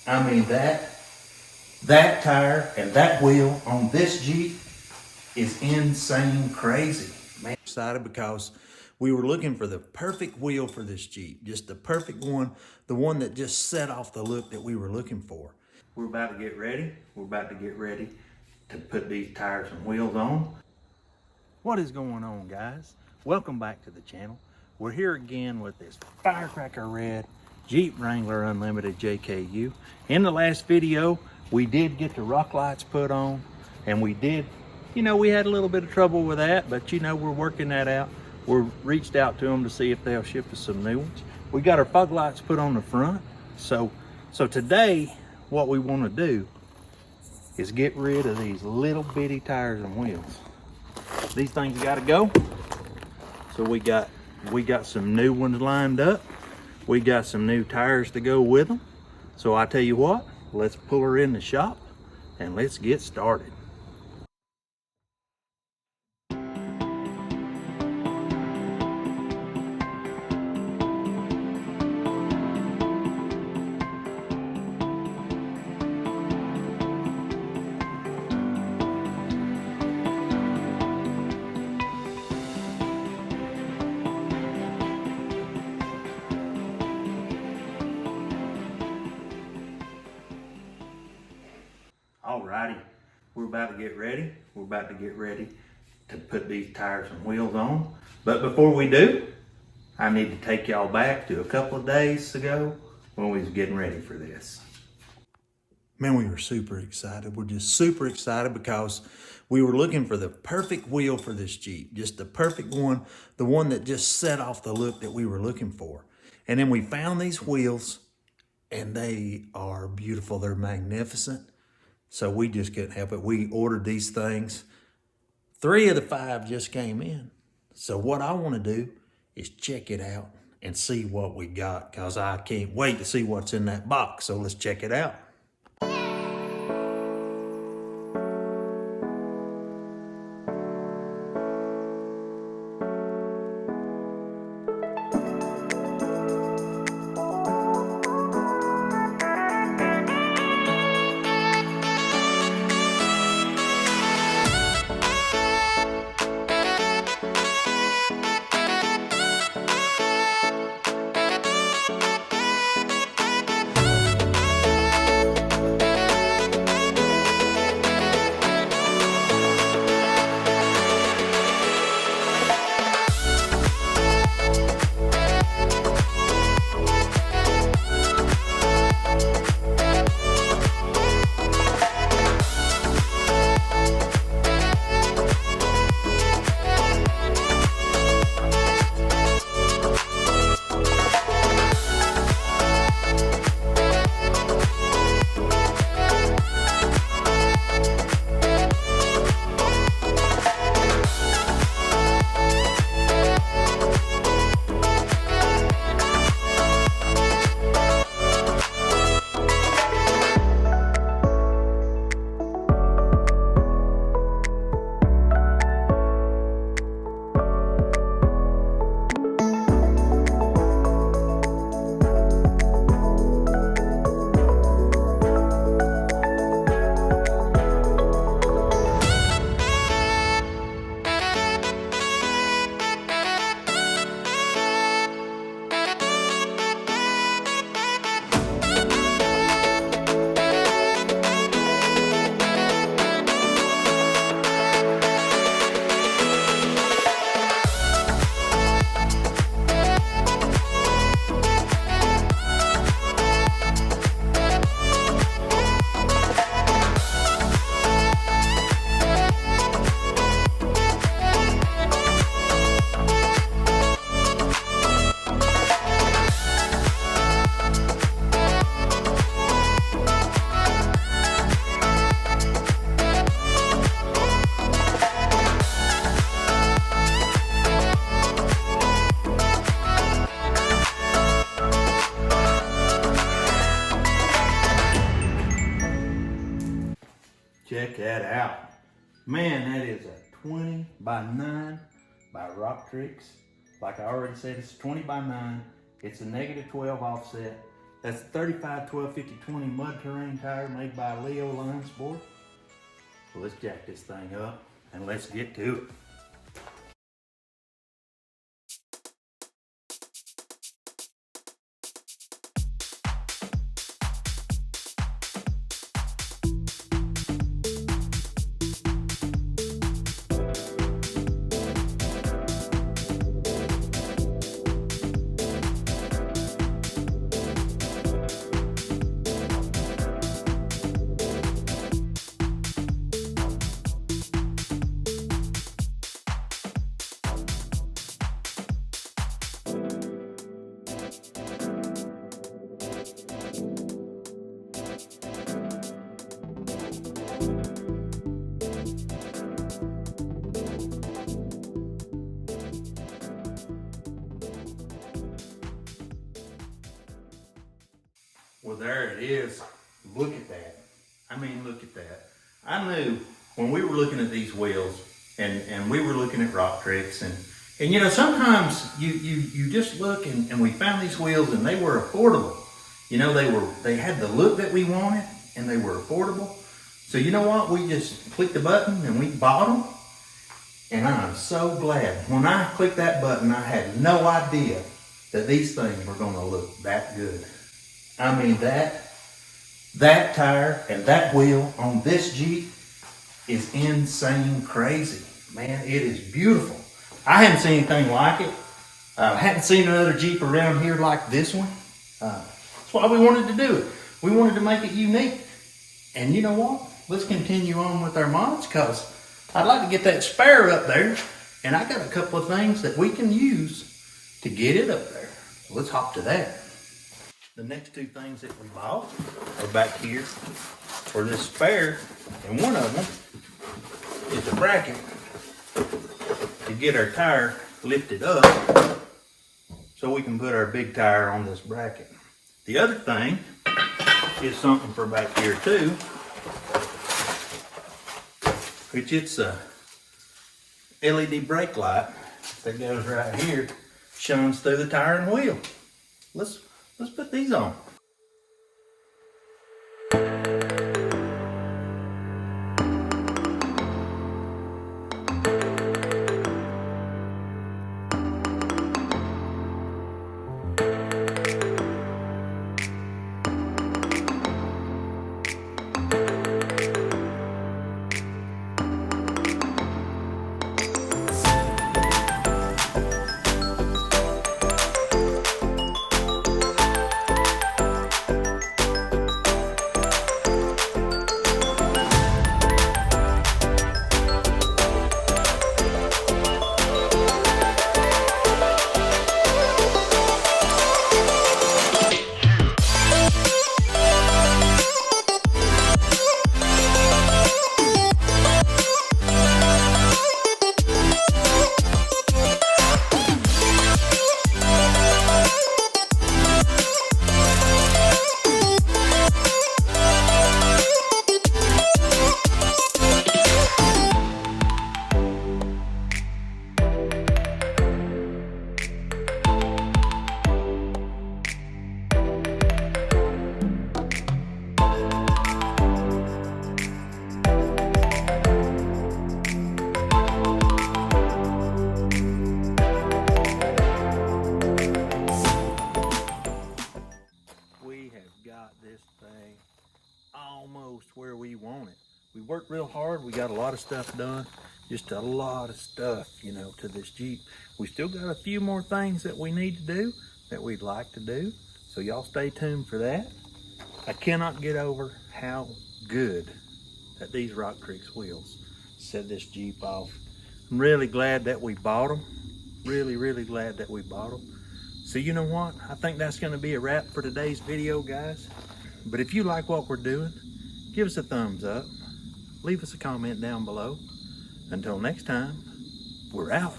I mean, that tire and that wheel on this Jeep is insane crazy, man. Excited because we were looking for the perfect wheel for this Jeep, just the perfect one, the one that just set off the look that we were looking for. We're about to get ready. We're about to get ready to put these tires and wheels on. What is going on, guys? Welcome back to the channel. We're here again with this firecracker red Jeep Wrangler Unlimited JKU. In the last video, we did get the rock lights put on, and we did, we had a little bit of trouble with that, but we're working that out. We reached out to them to see if they'll ship us some new ones. We got our fog lights put on the front. So today, what we want to do is get rid of these little bitty tires and wheels. These things got to go. So we got some new ones lined up. We got some new tires to go with them. So I tell you what, let's pull her in the shop and let's get started. Alrighty, we're about to get ready. We're about to get ready to put these tires and wheels on. But before we do, I need to take y'all back to a couple of days ago when we was getting ready for this. Man, we were super excited. We're just super excited because we were looking for the perfect wheel for this Jeep. Just the perfect one, the one that just set off the look that we were looking for. And then we found these wheels, and they are beautiful. They're magnificent. So we just couldn't help it. We ordered these things. 3 of the 5 just came in. So what I want to do is check it out and see what we got, because I can't wait to see what's in that box. So let's check it out. Check that out. Man, that is a 20 by 9 by Rocktrix. Like I already said, it's 20 by 9. It's a -12 offset. That's a 35 12 50 20 mud terrain tire made by Leo Line Sport. So let's jack this thing up and let's get to it. Well, there it is. Look at that. I mean, look at that. I knew when we were looking at these wheels and we were looking at Rocktrix and you know, sometimes you just look and we found these wheels and they were affordable. You know, they had the look that we wanted and they were affordable. So you know what? We just clicked the button and we bought them. And I'm so glad. When I clicked that button, I had no idea that these things were gonna look that good. I mean, that tire and that wheel on this Jeep is insane crazy. Man, it is beautiful. I haven't seen anything like it. I hadn't seen another Jeep around here like this one. That's why we wanted to do it. We wanted to make it unique. And you know what? Let's continue on with our mods, because I'd like to get that spare up there. And I got a couple of things that we can use to get it up there. Let's hop to that. The next two things that we bought are back here for this spare, and one of them is a bracket to get our tire lifted up so we can put our big tire on this bracket. The other thing is something for back here too, which it's a LED brake light that goes right here, shines through the tire and wheel. Let's put these on. This thing almost where we want it. We worked real hard. We got a lot of stuff done. Just a lot of stuff, you know, to this Jeep. We still got a few more things that we need to do, that we'd like to do. So y'all stay tuned for that. I cannot get over how good that these Rocktrix wheels set this Jeep off. I'm really glad that we bought them. Really glad that we bought them. So you know what? I think that's going to be a wrap for today's video, guys. But if you like what we're doing, give us a thumbs up. Leave us a comment down below. Until next time, we're out.